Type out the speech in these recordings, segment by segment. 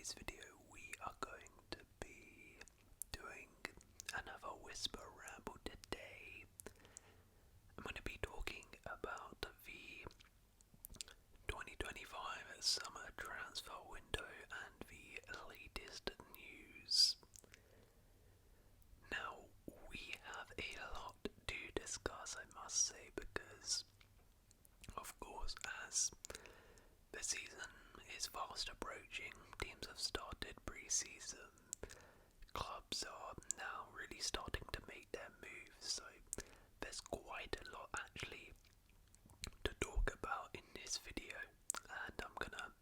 today's video we are going to be doing another whisper ramble today. I'm going to be talking about the 2025 summer transfer window and the latest news. Now, we have a lot to discuss, I must say, because of course as the season is fast approaching, teams have started pre-season, clubs are now really starting to make their moves, so there's quite a lot actually to talk about in this video, and I'm gonna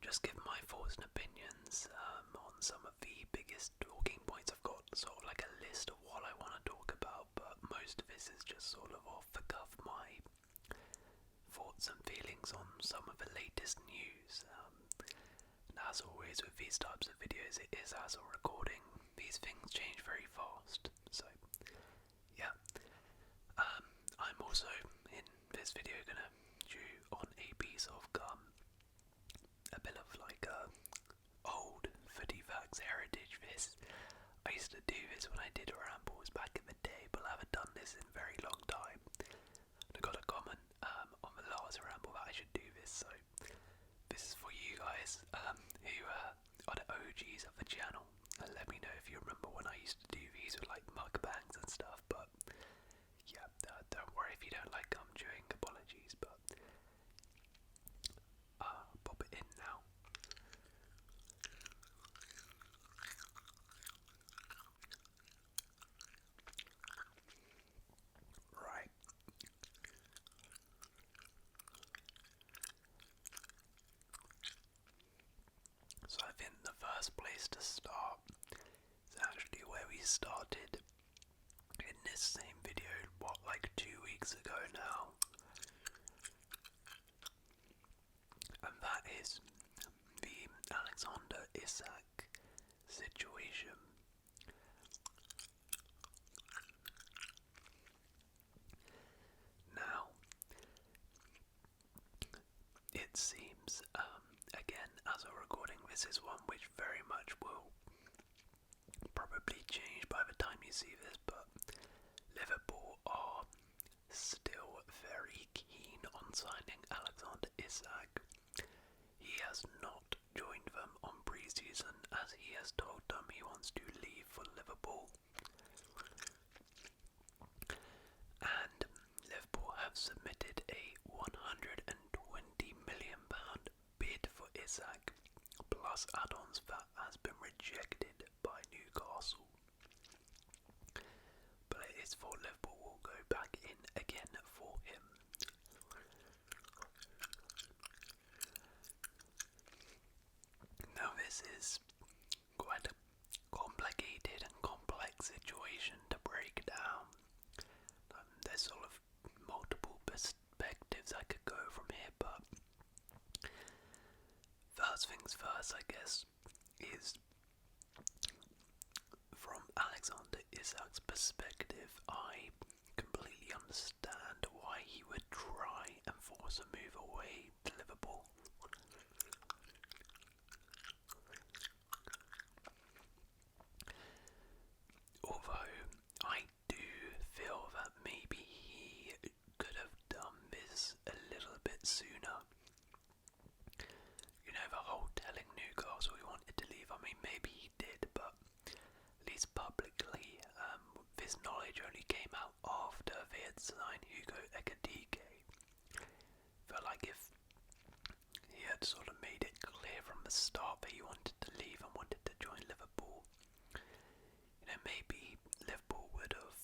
just give my thoughts and opinions on some of the biggest talking points. I've got sort of like a list of what I want to talk about, but most of this is just sort of off the cuff, my thoughts and feelings on some of the latest news. And as always with these types of videos, it is as a recording. These things change very fast. So, yeah. I'm also in this video gonna chew on a piece of gum. A bit of like old footy facts heritage. This I used to do this when I did rambles back in the day, but I haven't done this in a very long time. I got a comment on the last ramble that I should do this, so this is for you guys who are the OGs of the channel. Let me know if you remember when I used to do these with like mukbangs and stuff, but yeah, don't worry if you don't like gum chewing, apologies, but pop it in now. Right. So I think the first place to start is actually where we started in this same video, like 2 weeks ago now. And that is the Alexander Isak situation. Now, it seems, again, as a recording, this is one which very much will probably change by the time you see this, but Liverpool are still very keen on signing Alexander Isak. He has not joined them on pre-season, as he has told them he wants to leave for Liverpool. And Liverpool have submitted a £120 million bid for Isak, plus add-ons that has been rejected by Newcastle. But it is thought Liverpool will go back in again for him. Now this is quite a complicated and complex situation to break down. There's sort of multiple perspectives I could go from here, but first things first, I guess, is from Alexander Isak's perspective. I completely understand why he would try and force a move away to Liverpool. Although I do feel that maybe he could have done this a little bit sooner. You know, the whole telling Newcastle he wanted to leave, I mean, maybe he did, but at least publicly, this knowledge only came out after they had signed Hugo Ekitike. Felt like if he had sort of made it clear from the start that he wanted to leave and wanted to join Liverpool, you know, maybe Liverpool would have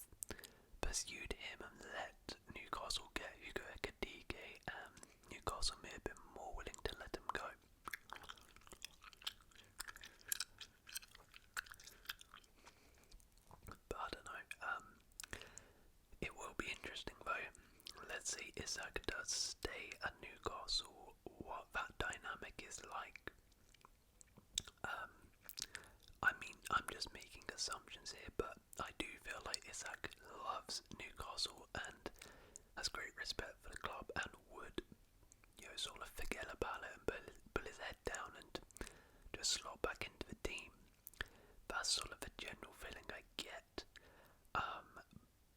pursued him and let Newcastle get Hugo Ekitike, and Newcastle may have been more willing to let him go. But I don't know, it will be interesting though. Let's see Isak does stay at Newcastle, what that dynamic is like. I mean, I'm just making assumptions here, but I do feel like Isak loves Newcastle and has great respect for the club and would, you know, sort of forget about it and pull his head down and just slot back into the team. That's sort of the general feeling I get.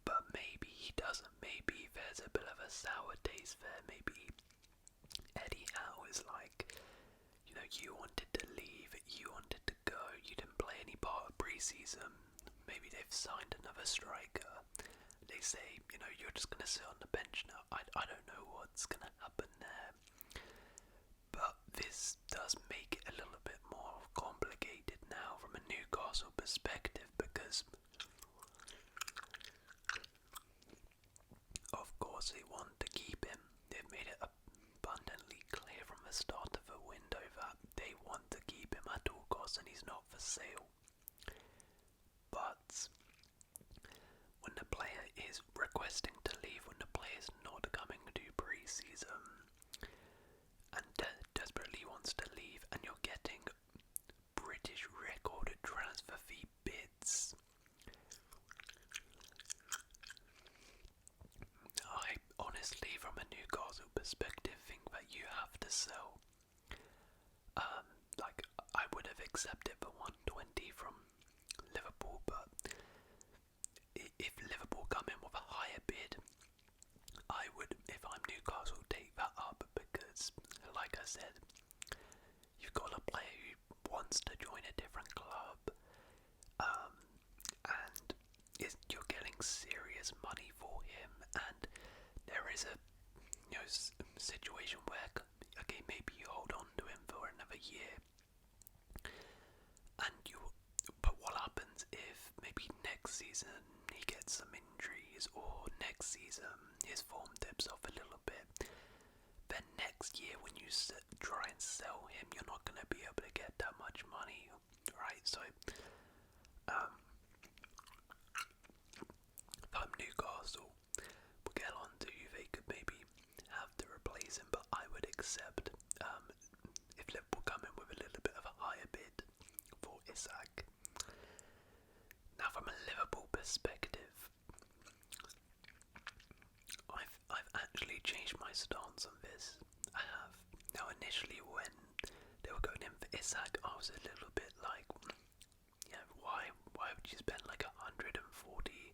But maybe he doesn't. Maybe there's a bit of a sour taste there. Maybe Eddie Howe is like, you wanted to leave, you wanted to go, you didn't play any part of pre-season. Maybe they've signed another striker. They say, you're just going to sit on the bench now. I don't know what's going to happen there. But this does make it a little bit more complicated now from a Newcastle perspective, because of course they want to keep him. They've made it abundantly clear from the start of the window that they want to keep him at all costs and he's not for sale. But when the player is requesting to leave, when the player is not coming to pre-season and desperately wants to leave, and you're getting British record transfer fee bids, I honestly, from a Newcastle perspective, think that you have to sell. I would have accepted the 120 from Liverpool, but if Liverpool come in with a higher bid, I would, if I'm Newcastle, take that up, because, like I said, you've got a player who wants to join a different club, and you're getting serious money for him, and there is a situation where, okay, maybe you hold on to him for another year, but what happens if maybe next season he gets some injuries, or next season his form dips off a little bit? Then next year when you try and sell him, you're not going to be able to get that much money, right? So, if I'm Newcastle, we'll get on to who they could maybe have to replace him, but I would accept if Liverpool come in with a little bit of a higher bid for Isak. Now, from a Liverpool perspective, I've actually changed my stance on this. I have. Now, initially when they were going in for Isak, I was a little bit like, why would you spend like 140,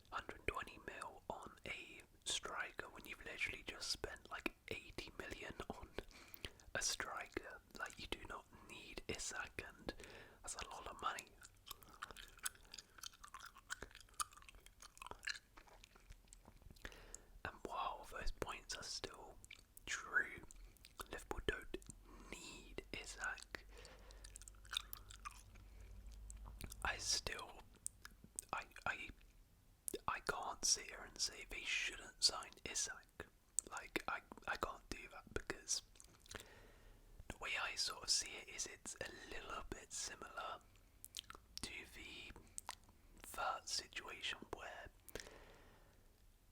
120 mil on a striker when you've literally just spent like 80 million on a striker? Like, you do not need Isak, and that's a lot of money. And while those points are still true, Liverpool don't need Isak. I can't sit here and say they shouldn't sign Isak. Like, I can't do that, because the way I sort of see it is it's a little bit similar to the third situation where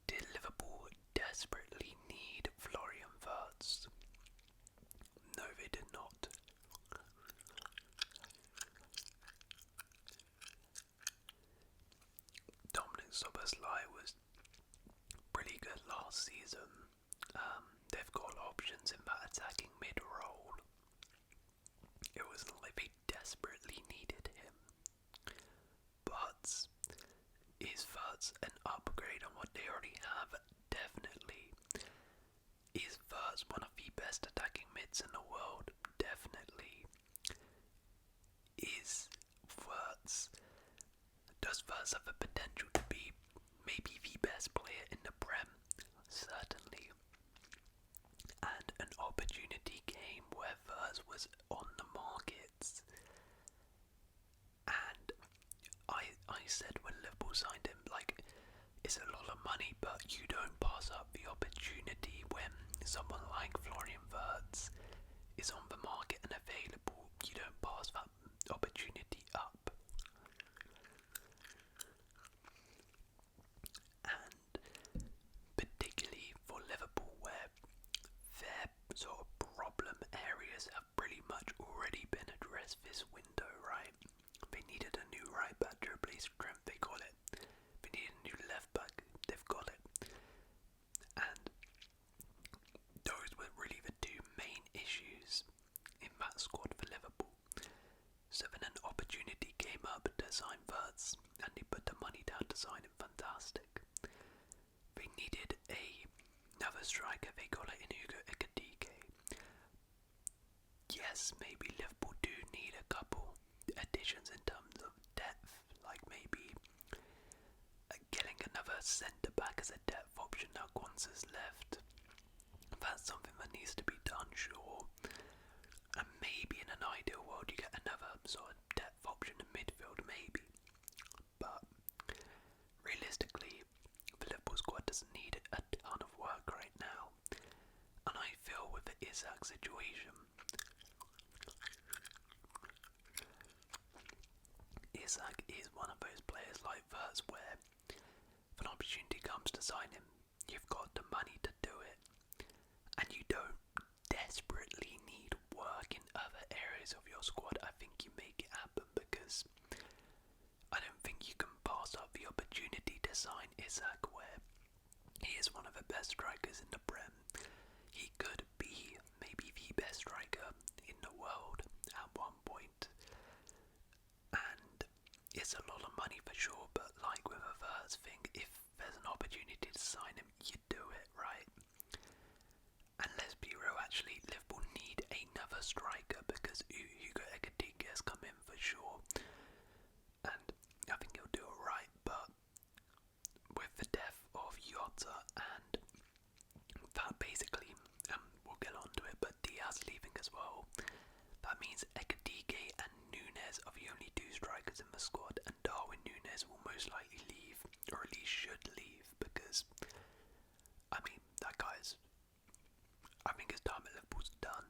did Liverpool desperately need Florian Wirtz? No, they did not. Dominic Szoboszlai was pretty good last season. They've got options in that attacking mid-role. It wasn't like they desperately needed him. But is Wirtz an upgrade on what they already have? Definitely. Is Wirtz one of the best attacking mids in the world? Definitely. Does Wirtz have the potential to be maybe the best player in the Prem? Certainly. And an opportunity came where Wirtz was on the markets. And I said when Liverpool signed him, like, it's a lot of money, but you don't pass up the opportunity when someone like Florian Wirtz is on the market and available. You don't pass that opportunity up. striker, they got like Inigo Ekitike. Yes, maybe Liverpool do need a couple additions in terms of depth, like maybe getting another centre back as a depth option now Kwanzaa's left. That's something that needs to be done, sure. And maybe in an ideal world you get another sort of depth option in midfield, maybe. But realistically, the Liverpool squad doesn't need a ton of work right now. And I feel with the Isak situation, Isak is one of those players like Verts where if an opportunity comes to sign him, you've got the money to do it. And you don't desperately need work in other areas of your squad. I think you make it happen because I don't think you can pass up the opportunity to sign Isak where he is one of the best strikers in the Prem. He could be maybe the best striker in the world at one point. And it's a lot of money for sure, but like with a Verts thing, if there's an opportunity to sign him, you do it, right? And let's be real, actually, Liverpool need another striker because Hugo Ekitike has come in for sure. And I think he'll do alright, but with the death of Jota and that basically, we'll get on to it, but Diaz leaving as well, that means Ekitike and Núñez are the only two strikers in the squad, and Darwin Núñez will most likely leave, or at least should leave, because, I mean, that guy's, I think his time at Liverpool's done.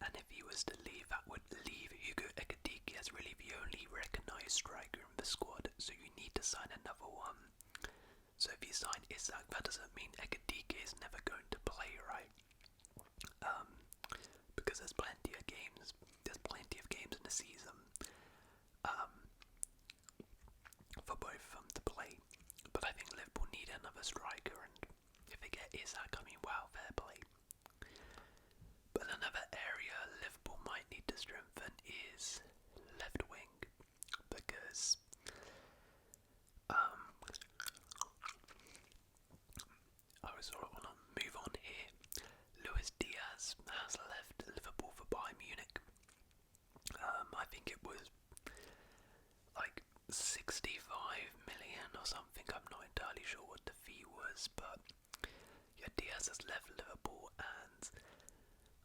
And if he was to leave, that would leave Hugo Ekitike as really the only recognised striker in the squad, so you need to sign another one. So if you sign Isak, that doesn't mean Ekitike is never going to play, right? Because there's plenty of games in the season for both of them to play. But I think Liverpool need another striker, and if they get Isak, I mean, wow, fair play. But another area Liverpool might need to strengthen is left wing, because I was sort of want to move on here. Luis Diaz has left Liverpool for Bayern Munich. I think it was like 65 million or something. I'm not entirely sure what the fee was, but yeah, Diaz has left Liverpool, and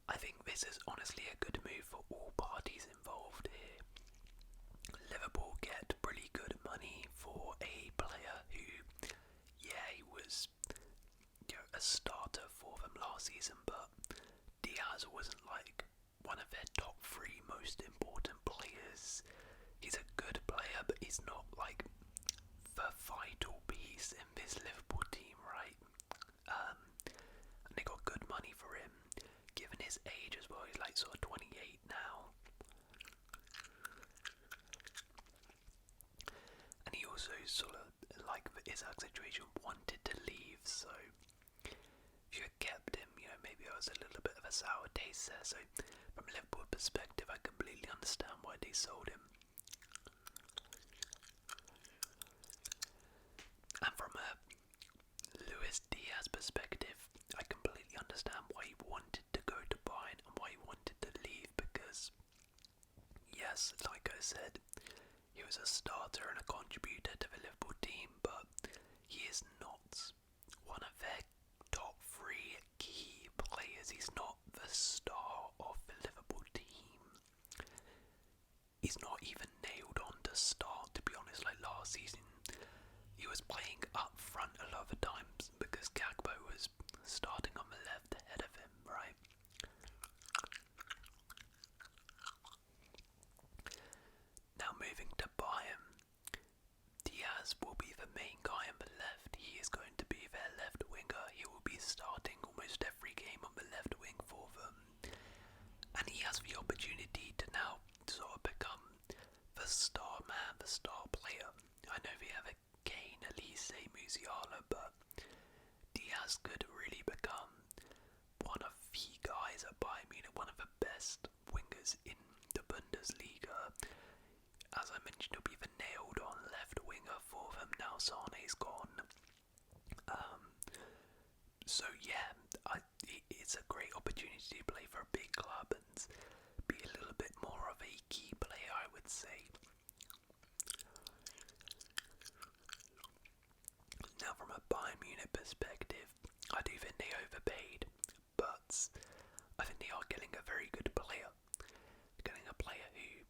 I think this is honestly a good move for all parties involved here. Liverpool get pretty good money for a player who, yeah, he was a starter for them last season, but Diaz wasn't like one of their top three most important players. He's a good player, but he's not like the vital piece in this Liverpool team, right? And they got good money for him, given his age as well. He's like sort of 28 now. And he also sort of, like the Isak situation, wanted to leave, so if you had kept him, you know, maybe it was a little bit of a sour taste there. So from a Liverpool perspective, I completely understand why they sold him. And from a Luis Diaz perspective, I completely understand why he wanted to go to Bayern and why he wanted to leave, because yes, like I said, he was a starter and a contributor to the Liverpool team, but he is not one of their top three key players. He's not the star of the Liverpool team. He's not even nailed on to start, to be honest. Like last season, he was playing up front a lot of the times because Gakpo was starting on the left ahead of him, right? Now moving to Bayern, Diaz will be the main guy on the left. He is going to be their left winger. He will be starting almost every game on the left wing for them. And he has the opportunity to now sort of become the star man, the star player. I know they have a Kane, Elise, Musiala, but Diaz could really become one of the guys at Bayern Munich, one of the best wingers in the Bundesliga. as I mentioned, he'll be the nailed-on left winger for them. Now Sane's gone. So yeah, it's a great opportunity to play for a big club and be a little bit more of a key player, I would say. Now, from a Bayern Munich perspective, I do think they overpaid, but I think they are getting a very good player. Getting a player who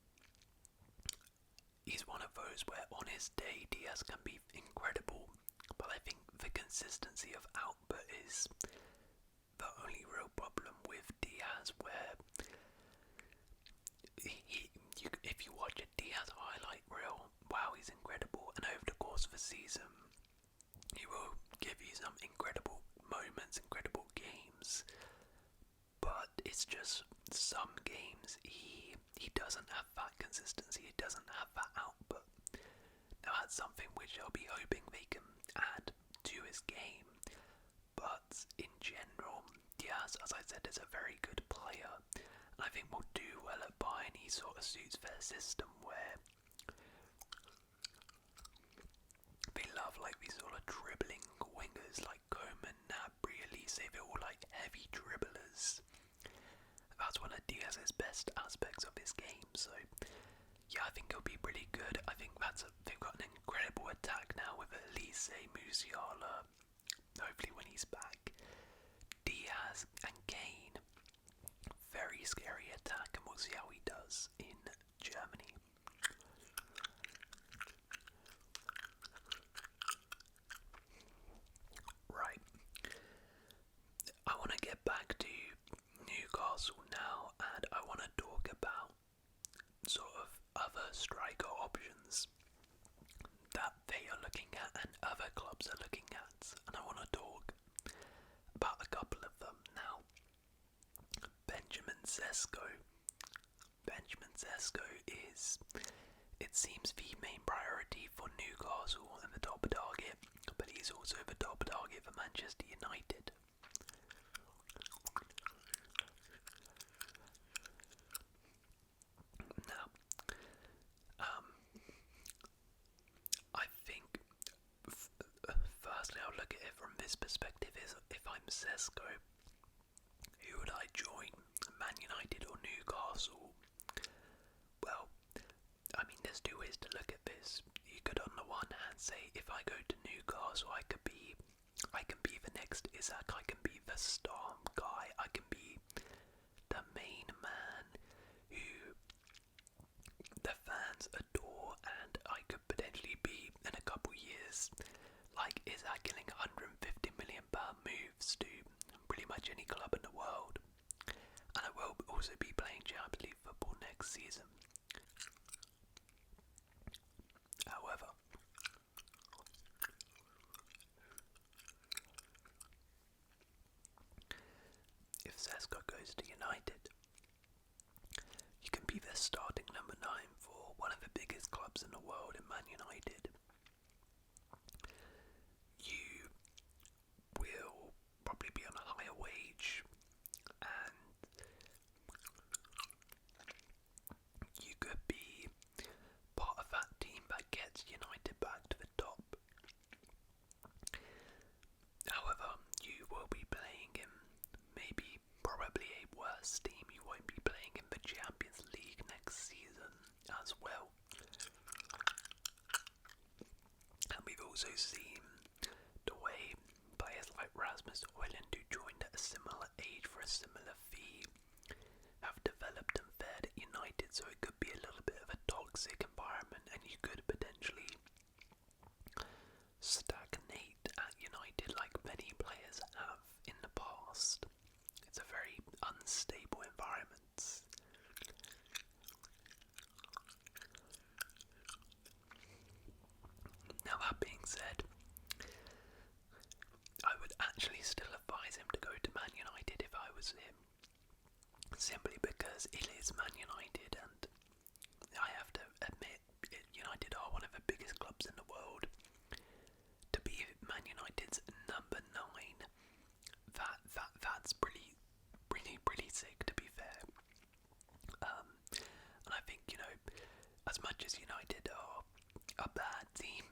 is one of those where on his day Diaz can be incredible, but I think the consistency of output is the only real problem with Diaz, where if you watch a Diaz highlight reel, wow, he's incredible, and over the course of the season, he will give you some incredible moments, incredible games, but it's just some games he doesn't have that consistency, he doesn't have that output. Now that's something which I'll be hoping they can add to his game, but in general, Diaz, as I said, is a very good player, and I think will do well at Bayern. He sort of suits their system where they love like these sort of dribbling wingers like Coman, Gnabry, Elise. They're all like heavy dribblers. That's one of Diaz's best aspects of his game. So yeah, I think he'll be pretty good. I think they've got an incredible attack now with Elise, Musiala. Hopefully when he's back, Diaz and Kane. Very scary attack, and we'll see how he does in Germany. Right. I want to get back to Newcastle now, and I want to talk about sort of other striker options that they are looking at and other clubs are looking at, and I want to talk about a couple of them now. Benjamin Sesko. Benjamin Sesko is, it seems, the main priority for Newcastle and the top target, but he's also the top target for Manchester United. Now, I think, firstly I'll look at it from this perspective, is if I'm Sesko, who would I join, Man United or Newcastle? Well, I mean, there's two ways to look at this. You could on the one hand say, if I go to Newcastle, I can be the next Isak, I can be the star guy, I can be the main man who the fans adore, and I could potentially be, in a couple years, like Isak, getting £150 million moves to pretty much any club in the world. And I will also be playing Champions League football next season. However, if Sesko goes to United, you can be the starting number 9 for one of the biggest clubs in the world in Man United. You will probably be on a higher wage, and you could be part of that team that gets United back to the top. However, you will be playing in probably a worse team. You won't be playing in the Champions League next season as well. And we've also seen the way players like Rasmus Højlund, who joined at a similar age for a similar fee, have developed and fared at United, so it could be a little bit of a toxic environment, and you could potentially stagnate at United like many players have in the past. It's a very unstable environment. Now, that being said, I would actually still advise him to go to Man United if I was him, simply because it is Man United, and I have to admit, United are one of the biggest clubs in the world. To be Man United's number 9, that's pretty sick, to be fair. And I think, as much as United are a bad team,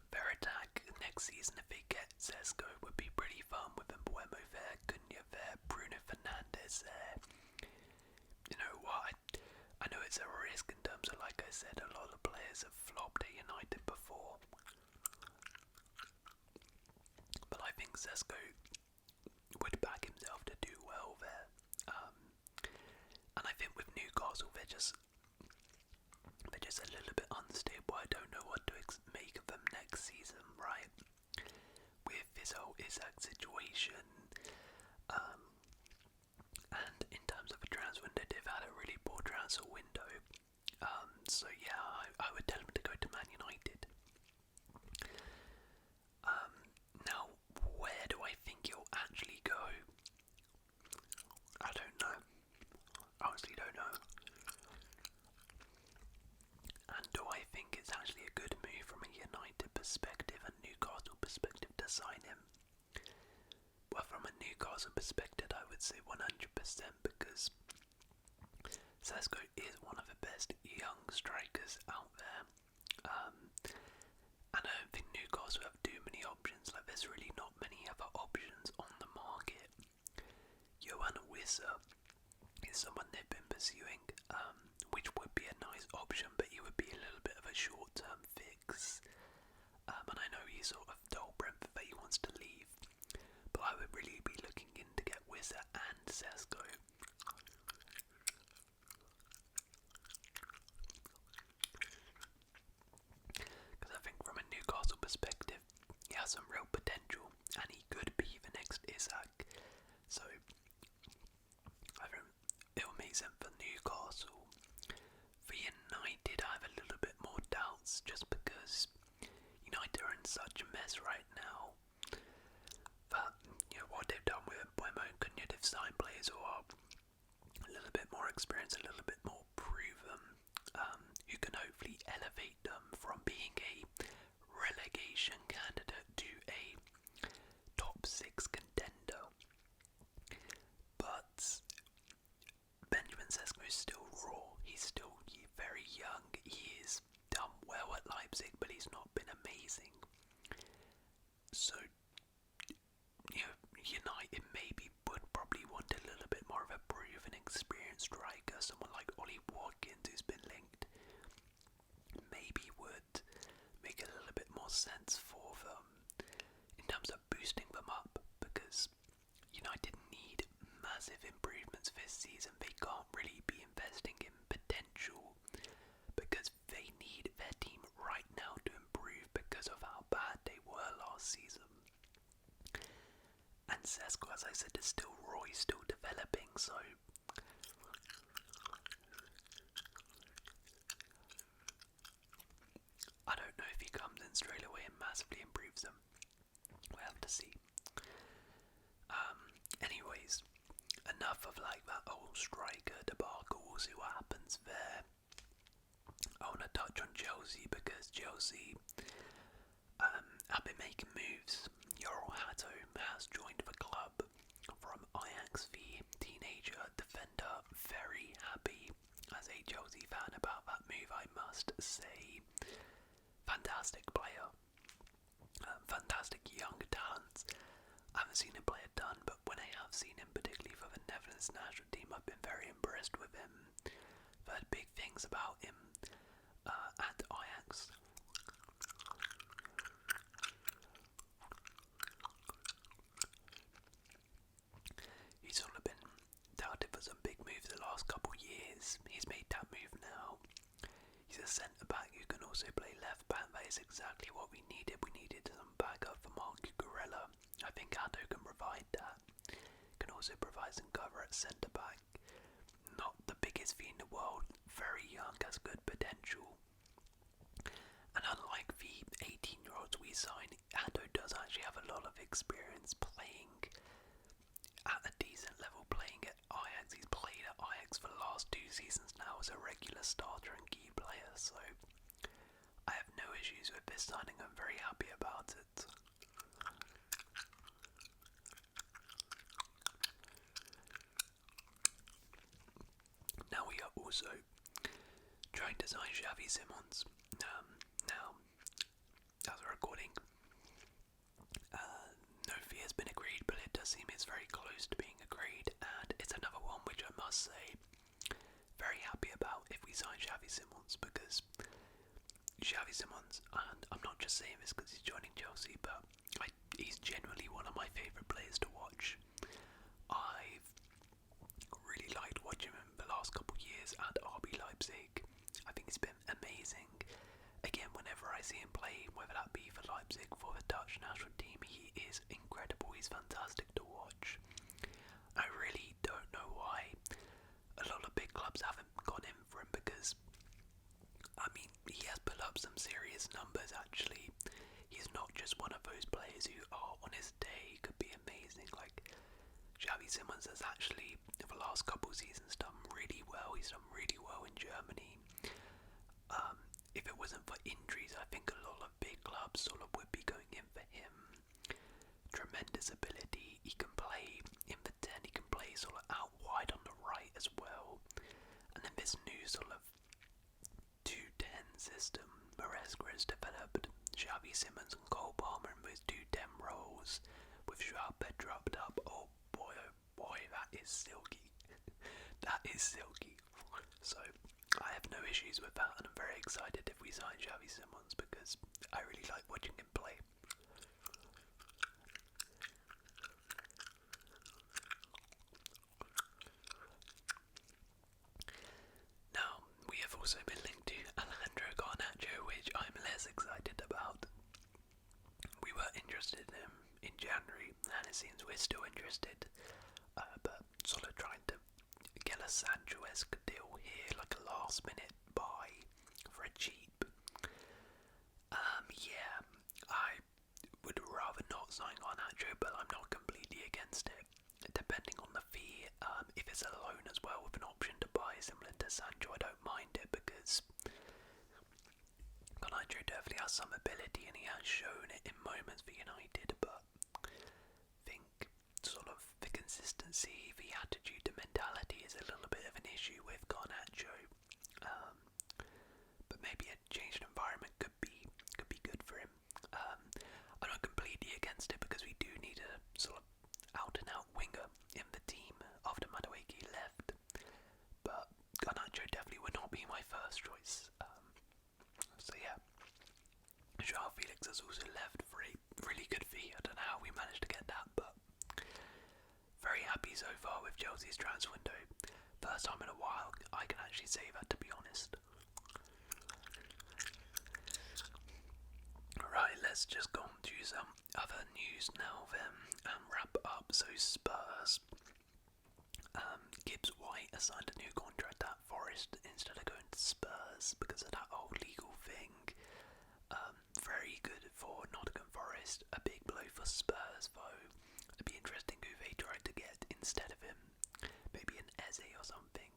their attack next season, if they get Sesko, would be pretty fun with Mbuemo there, Cunha there, Bruno Fernandes there. You know what? I know it's a risk in terms of, like I said, a lot of players have flopped at United before. But I think Sesko would back himself to do well there. And I think with Newcastle, they're just a little bit unstable. I don't know what to make of them next season, right? With this whole Isak situation. And in terms of a transfer window, they've had a really poor transfer window. So yeah, I would tell them to go to Man United. Now, where do I think he'll actually go? I don't know. Honestly, don't know. And do I think it's actually a good move from a United perspective and Newcastle perspective to sign him? Well, from a Newcastle perspective, I would say 100% because Sesko is one of the best young strikers out there. And I don't think Newcastle have too many options. Like, there's really not many other options on the market. Johan Wissa is someone they've been pursuing, which would be a nice option, but he would be a little bit of a short-term fix. And I know he sort of told Brentford that he wants to leave, but I would really be looking in to get Wissa and Sesko. Because I think from a Newcastle perspective, he has some real potential, and he could be the next Isak. So I think it'll make sense for Newcastle. For United, I have a little bit more doubts, just because United are in such a mess right now. But what they've done with Mbuemo and Cunha, they've signed players who are a little bit more experienced, a little bit more proven, who can hopefully elevate them from being a relegation candidate to a top 6 contender. But Benjamin Sesko is still raw. He's still very young. He has done well at Leipzig, but he's not been amazing. So, United maybe would probably want a little bit more of a proven, experienced striker. Someone like Ollie Watkins, who's been linked, maybe would make a little bit more sense for them in terms of boosting them up, because United need massive improvements this season. They can't really be investing in potential because they need their team right now to improve because of how bad they were last season. And Sesko, as I said, is still raw, he's still developing, so I don't know if he comes in straight away and massively improves them. We'll have to see. Anyways, enough of like that old striker debacle. We'll see what happens there. I want to touch on Chelsea because Chelsea have been making moves. Hato has joined the club from Ajax, the teenager defender. Very happy as a Chelsea fan about that move, I must say. Fantastic player. Fantastic young talent. I haven't seen him play a ton, but when I have seen him, particularly for the Netherlands national team, I've been very impressed with him. I've heard big things about him at Ajax. He's sort of been touted for some big moves the last couple years. He's made that move now. He's a centre-back who can also play left-back. That is exactly what we needed. We needed some backup for Marc Cucurella. I think Hato can provide that. Can also provide some cover at centre-back. Not the biggest fee in the world. Very young, has good potential. And unlike the 18-year-olds we sign, Hato does actually have a lot of experience playing at a decent level, playing at Ajax. He's played at Ajax for the last 2 seasons now as a regular starter and key player, so I have no issues with this signing. I'm very happy about it. Now we are also trying trying to sign Xavi Simons. Now, as we're recording, no fee has been agreed, but it does seem it's very close to being agreed, and it's another one which I must say, very happy about if we sign Xavi Simons, because Xavi Simons, and I'm not just saying this because he's joining Chelsea, but he's genuinely one of my favourite players to watch. I've really liked watching him the last couple of years at RB Leipzig. I think he's been amazing. Again, whenever I see him play, whether that be for Leipzig, for the Dutch national team, he is incredible. He's fantastic to watch. I really don't know why a lot of big clubs haven't gone in for him, because I mean, he has put up some serious numbers actually. He's not just one of those players who, on his day could be amazing. Like, Xavi Simons has actually, for the last couple of seasons, done really well. He's done really well in Germany. If it wasn't for injuries, I think a lot of big clubs sort of would be going in for him. Tremendous ability. He can play in the 10, he can play sort of out wide on the right as well. And then this new sort of 2-10 system Maresca has developed. Xavi Simons and Cole Palmer in those 2-10 roles with Joao Pedro up. Oh boy, that is silky. That is silky. So I have no issues with that, and I'm very excited if we sign Xavi Simons, because I really like watching him play. Now, we have also been linked to Alejandro Garnacho, which I'm less excited about. We were interested in him in January, and it seems we're still interested, but sort of trying to get a Sancho-esque deal here, like a last minute buy for a cheap. Yeah, I would rather not sign Garnacho, but I'm not completely against it. Depending on the fee, if it's a loan as well with an option to buy similar to Sancho, I don't mind it, because Garnacho definitely has some ability and he has shown it in moments for United, but I think sort of the consistency, the attitude, the mentality is a little bit of an issue with Garnacho. But maybe a changed environment could be good for him. I'm not completely against it, because we do need a sort of out and out winger in the team after Madueke left. But Garnacho definitely would not be my first choice. So yeah, Joao Felix has also left for a really good fee. I don't know how we managed to get that, but very happy so far with Chelsea's transfer window. First time in a while I can actually say that, to be honest. Right, let's just go on to some other news now then and wrap up. So Spurs, Gibbs White has signed a new contract at Forest instead of going to Spurs because of that old legal thing. Very good for Nottingham Forest, a big blow for Spurs though. It'd be interesting who they tried to get instead of him, maybe an Eze or something.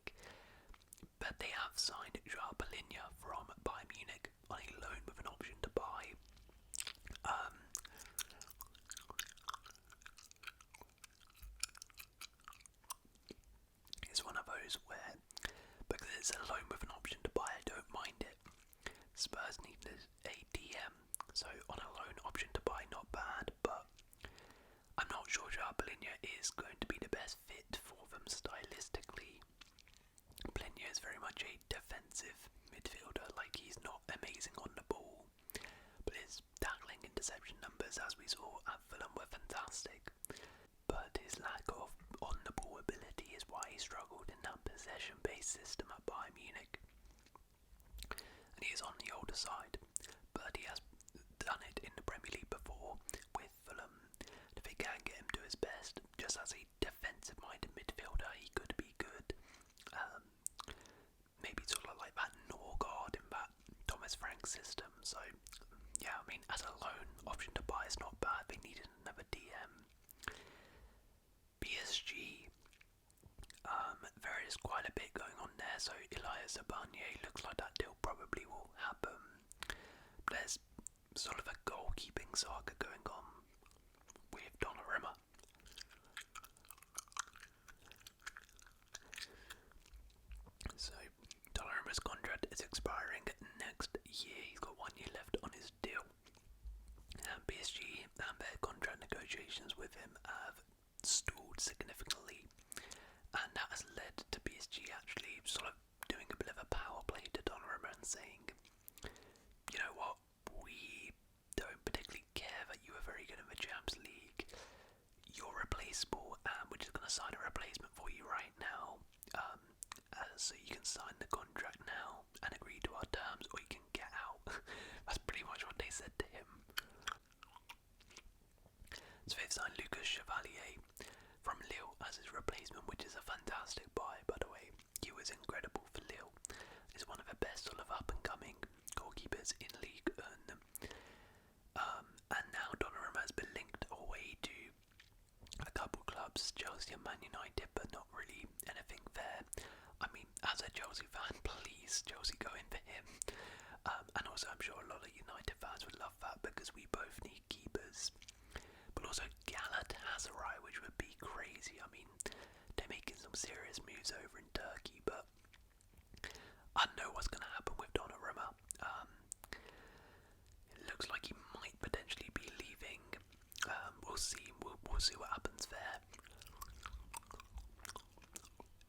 But they have signed Joao Palhinha from Bayern Munich on a loan with an option to buy. It's one of those where, because it's a loan with an option to buy, I don't mind it. Spurs needed a DM, so on a loan option to buy, not bad, but I'm not sure Joao Palhinha is going to be the best fit for them stylistically. Palhinha is very much a defensive midfielder, like he's not amazing on the ball, but his tackling interception numbers, as we saw at Fulham, were fantastic. But his lack of on-the-ball ability is why he struggled in that possession-based system at Bayern Munich. And he is on the older side, but he has done it in the Premier League before with Fulham. If they can get him to his best, just as a defensive-minded midfielder, he could be good. Maybe sort of like that Norgard in that Thomas Frank system. So yeah, I mean, as a loan option to buy is not bad. They needed another DM. PSG, there is quite a bit going on there. So Elias Abanye looks like that deal probably will happen. There's sort of a goalkeeping saga going on with Donnarumma. So Donnarumma's contract is expiring and their contract negotiations with him have stalled significantly, and that has led to PSG actually sort of doing a bit of a power play to Donnarumma and saying, you know what, we don't particularly care that you are very good in the Champions League. You're replaceable, and we're just going to sign a replacement for you right now. So you can sign the contract now and agree to our terms, or you can get out. That's pretty much what they said to him. So they've signed Lucas Chevalier from Lille as his replacement, which is a fantastic buy, by the way. He was incredible for Lille. He's one of the best sort of up-and-coming goalkeepers in League 1. And now Donnarumma has been linked away to a couple clubs, Chelsea and Man United, but not really anything there. I mean, as a Chelsea fan, please, Chelsea go in for him. And also, I'm sure a lot of United fans would love that because we both need keepers. But also Galatasaray, which would be crazy. I mean, they're making some serious moves over in Turkey, but I don't know what's going to happen with Donnarumma. It looks like he might potentially be leaving. We'll see. We'll see what happens there.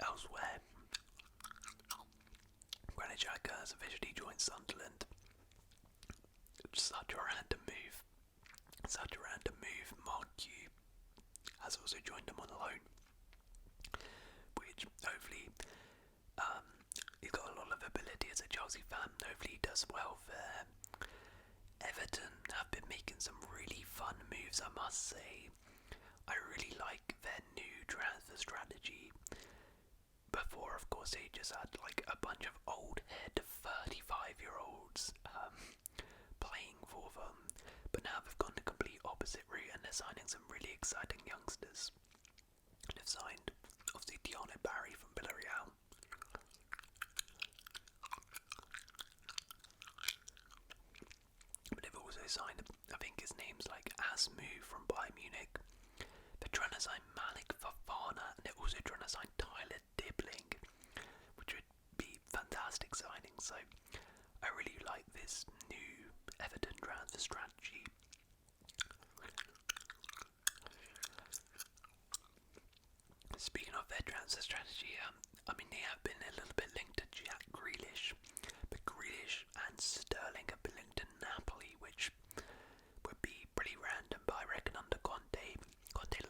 Elsewhere, Garnacho has officially joined Sunderland. Such a random move. Mark Q has also joined them on loan, which hopefully he's got a lot of ability as a Chelsea fan. Hopefully he does well there. Everton have been making some really fun moves, I must say. I really like their new transfer strategy. Before, of course, they just had like a bunch of old head 35-year-olds playing for them, but now they've gone the complete opposite route and they're signing some really exciting youngsters. They've signed, obviously, Diaz Barry from Villarreal. But they've also signed, I think his name's like Asmu from Bayern Munich. They're trying to sign Malik Fofana, and they're also trying to sign Tyler Dibling, which would be fantastic signings. So I really like this new Everton transfer strategy. Speaking of their transfer strategy, I mean, they have been a little bit linked to Jack Grealish, but Grealish and Sterling have been linked to Napoli, which would be pretty random, but I reckon under Conte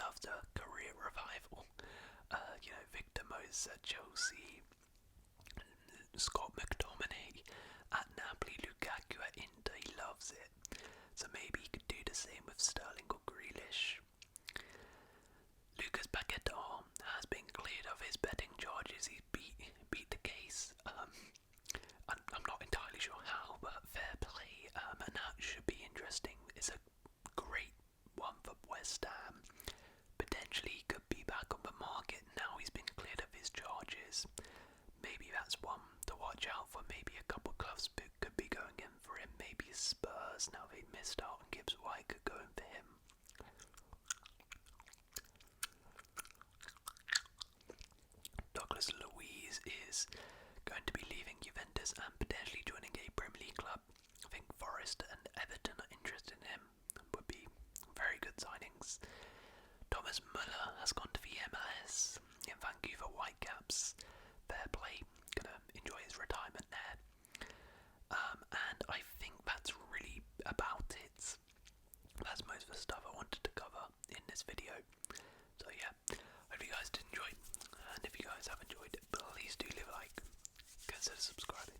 loves a career revival. Victor Moses at Chelsea, Scott McTominay at Napoli, Lukaku at Inter, he loves it. So maybe he could do the same with Sterling or Grealish. Lucas Paquetá has been cleared of his betting charges. He beat the case. I'm not entirely sure how, but fair play. And that should be interesting. It's a great one for West Ham. Potentially he could be back on the market now he's been cleared of his charges. Maybe that's one to watch out for. Maybe a couple clubs could be going in for him. Maybe Spurs, now they missed out on Gibbs White, could go in for him. Douglas Luiz is going to be leaving Juventus and potentially joining a Premier League club. I think Forest and Everton are interested in him. Would be very good signings. Thomas Muller has gone to the MLS in Vancouver Whitecaps. Fair play. Gonna enjoy his retirement there. And I think that's really about it. That's most of the stuff I wanted to cover in this video. So yeah, hope you guys did enjoy. And if you guys have enjoyed it, please do leave a like. Consider subscribing.